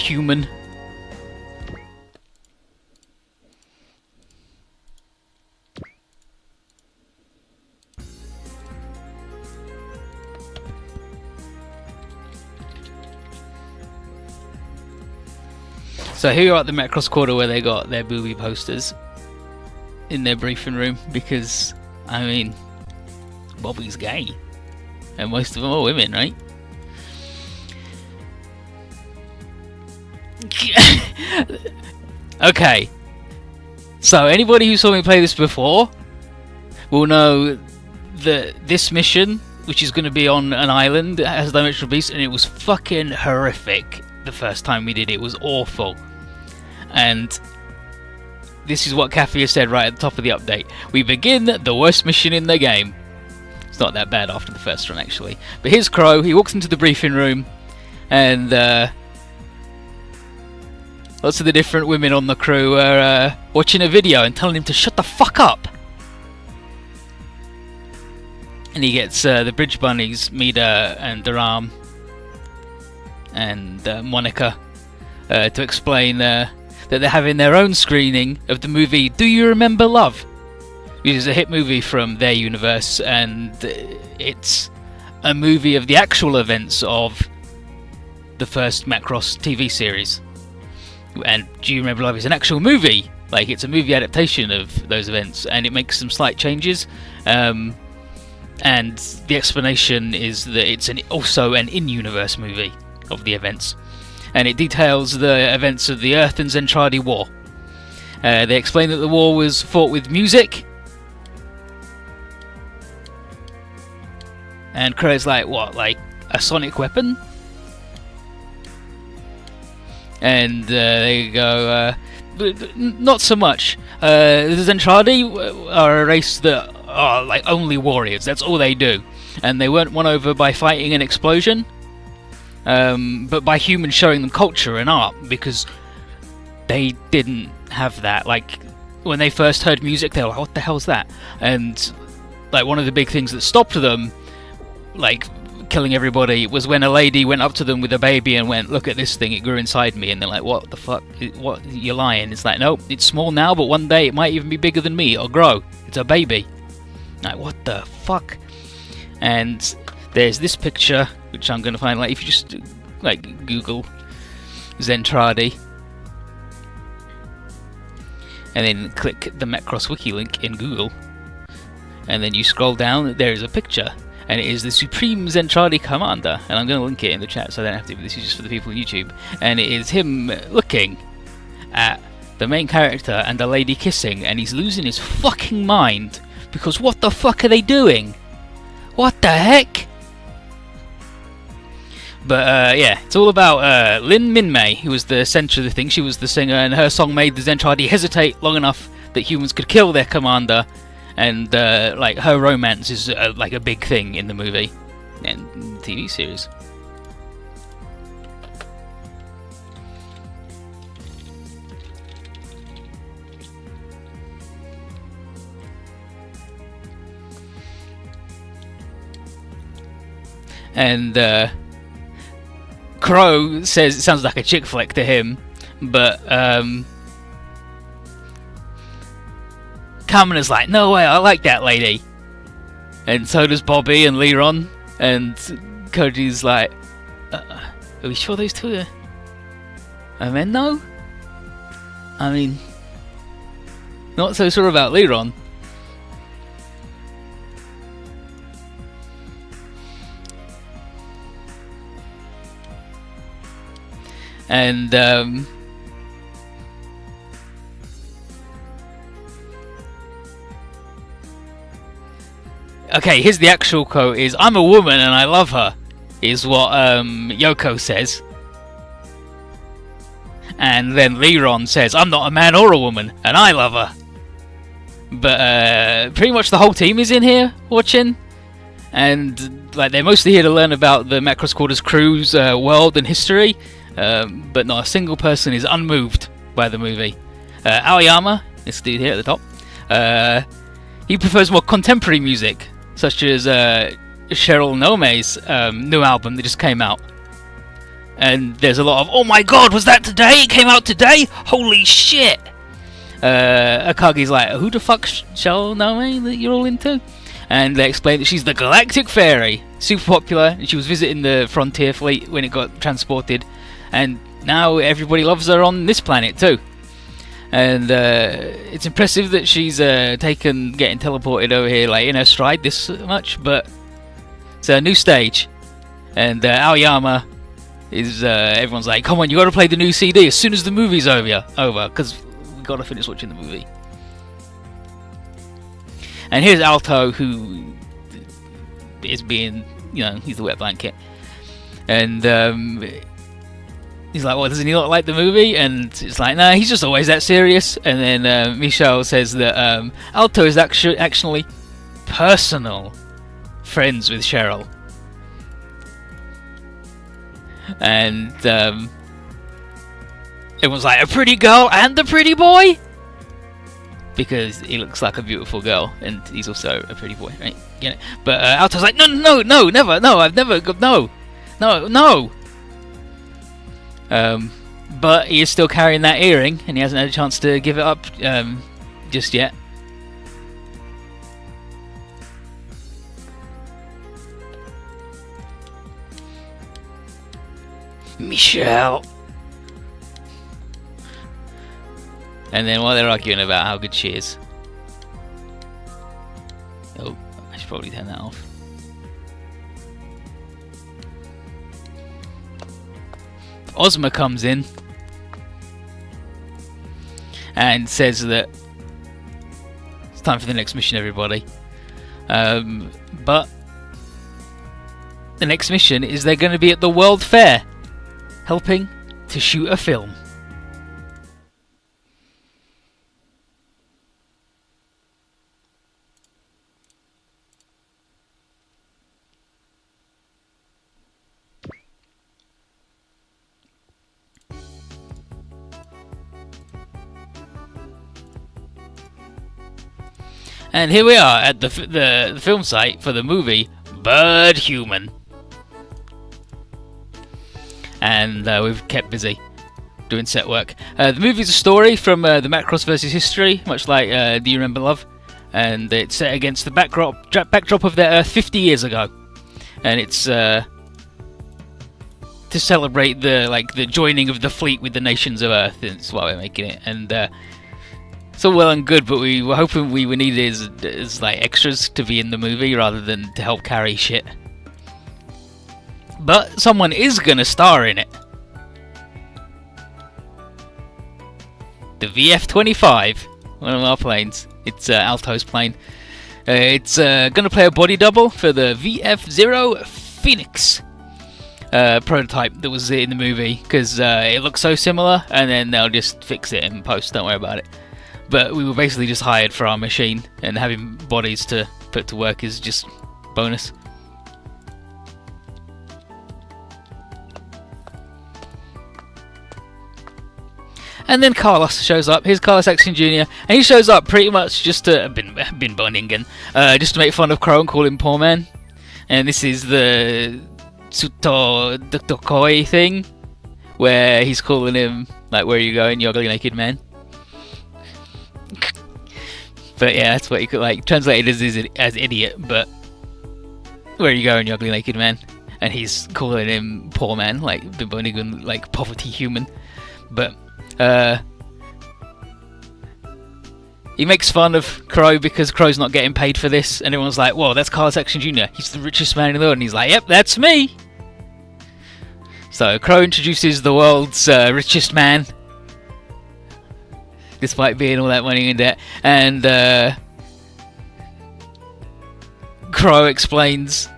human. So here you're at the Macross Quarter where they got their booby posters in their briefing room because, I mean, Bobby's gay. And most of them are women, right? Okay. So anybody who saw me play this before will know that this mission, which is going to be on an island, has Dimensional Beast, and it was fucking horrific the first time we did it. It was awful. And this is what Kathy has said right at the top of the update. We begin the worst mission in the game. It's not that bad after the first run, actually. But here's Crow. He walks into the briefing room, and lots of the different women on the crew are watching a video and telling him to shut the fuck up. And he gets the Bridge Bunnies, Mida and Dharam and Monica, to explain that they're having their own screening of the movie Do You Remember Love? Which is a hit movie from their universe, and it's a movie of the actual events of the first Macross TV series. And Do You Remember Love is an actual movie, like it's a movie adaptation of those events, and it makes some slight changes. And the explanation is that it's also an in-universe movie of the events. And it details the events of the Earth and Zentradi War. They explain that the war was fought with music. And Crow's like, what, like a sonic weapon? And they go, not so much. The Zentradi are a race that are like only warriors. That's all they do. And they weren't won over by fighting an explosion, but by humans showing them culture and art, because they didn't have that. Like, when they first heard music, they were like, what the hell's that? And like one of the big things that stopped them, like killing everybody, was when a lady went up to them with a baby and went, look at this thing, it grew inside me. And they're like, what the fuck, what, you're lying. It's like, no, it's small now, but one day it might even be bigger than me, or grow. It's a baby. Like, what the fuck? And there's this picture, which I'm going to find, like, if you just like Google Zentradi and then click the Macross wiki link in Google, and then you scroll down, there is a picture, and it is the Supreme Zentradi Commander, and I'm going to link it in the chat so I don't have to, but this is just for the people on YouTube, and it is him looking at the main character and the lady kissing, and he's losing his fucking mind, because what the fuck are they doing? What the heck? But yeah, it's all about Lin Minmay, who was the centre of the thing. She was the singer, and her song made the Zentradi hesitate long enough that humans could kill their commander. And like her romance is like a big thing in the movie and TV series. And Crow says it sounds like a chick flick to him, but Kamina's like, no way, I like that lady. And so does Bobby and Leron. And Koji's like, are we sure those two are men though? I mean, not so sure about Leron. And okay, here's the actual quote: "Is I'm a woman and I love her," is what Yoko says. And then Leron says, "I'm not a man or a woman and I love her." But pretty much the whole team is in here watching, and like they're mostly here to learn about the Macross Quarters crew's world and history. But not a single person is unmoved by the movie. Aoyama, this dude here at the top, he prefers more contemporary music, such as Cheryl Nome's new album that just came out. and there's a lot of, oh my god, was that today? It came out today? Holy shit! Akagi's like, who the fuck shall know me that you're all into? And they explain that she's the Galactic Fairy, super popular, and she was visiting the Frontier Fleet when it got transported, and now everybody loves her on this planet too. And it's impressive that she's getting teleported over here like in her stride this much, but it's a new stage. And Aoyama is, everyone's like, come on, you gotta play the new CD as soon as the movie's over, because we gotta finish watching the movie. And here's Alto, who is being, he's the wet blanket. And he's like, well, doesn't he not like the movie? And it's like, nah, he's just always that serious. And then Michelle says that Alto is actually personal friends with Cheryl. And everyone's like, a pretty girl and a pretty boy? Because he looks like a beautiful girl, and he's also a pretty boy, right? Get it? But Alto's like, no, never, no, I've never, no. But he is still carrying that earring, and he hasn't had a chance to give it up just yet. Michelle. And then while they're arguing about how good she is, oh, I should probably turn that off. Ozma comes in and says that it's time for the next mission, everybody. But the next mission is they're going to be at the World Fair, helping to shoot a film. And here we are at the film site for the movie Bird Human. And we've kept busy doing set work. The movie's a story from the Macross vs. History, much like Do You Remember Love? And it's set against the backdrop of their Earth 50 years ago. And it's to celebrate the joining of the fleet with the nations of Earth. That's why we're making it. And it's all well and good, but we were hoping we were needed as like extras to be in the movie rather than to help carry shit. But someone is gonna star in it. The VF-25, one of our planes. It's Alto's plane. It's gonna play a body double for the VF-0 Phoenix prototype that was in the movie, because it looks so similar, and then they'll just fix it in post, don't worry about it. But we were basically just hired for our machine, and having bodies to put to work is just bonus. And then Carlos shows up. Here's Carlos Action Jr. And he shows up pretty much just to bin Boningen, just to make fun of Crow and call him poor man. And this is the Tsuto Dokoi thing, where he's calling him like, "Where are you going, you ugly naked man?" But yeah, that's what you could like translated as idiot. But where are you going, you ugly naked man? And he's calling him poor man, like bin Boningen, like poverty human. But he makes fun of Crow because Crow's not getting paid for this, and everyone's like, "Whoa, that's Carlos Action Jr. He's the richest man in the world." And he's like, "Yep, that's me." So Crow introduces the world's richest man, despite being all that money in debt, and Crow explains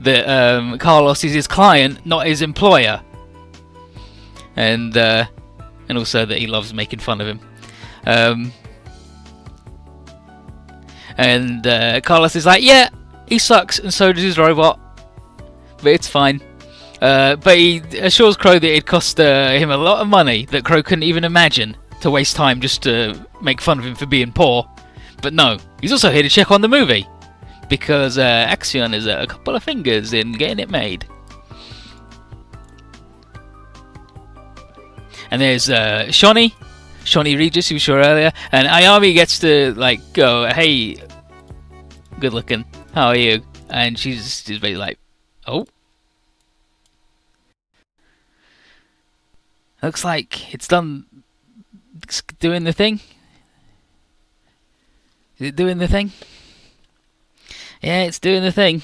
that Carlos is his client, not his employer, and also that he loves making fun of him. And Carlos is like, "Yeah, he sucks, and so does his robot, but it's fine." But he assures Crow that it cost him a lot of money that Crow couldn't even imagine to waste time just to make fun of him for being poor. But no, he's also here to check on the movie, because Axion is a couple of fingers in getting it made. And there's Shawnee Regis, who we saw earlier, and Ayami gets to like go, "Hey, good looking, how are you?" And she's basically like, "Oh, looks like it's done, it's doing the thing. Is it doing the thing? Yeah, it's doing the thing."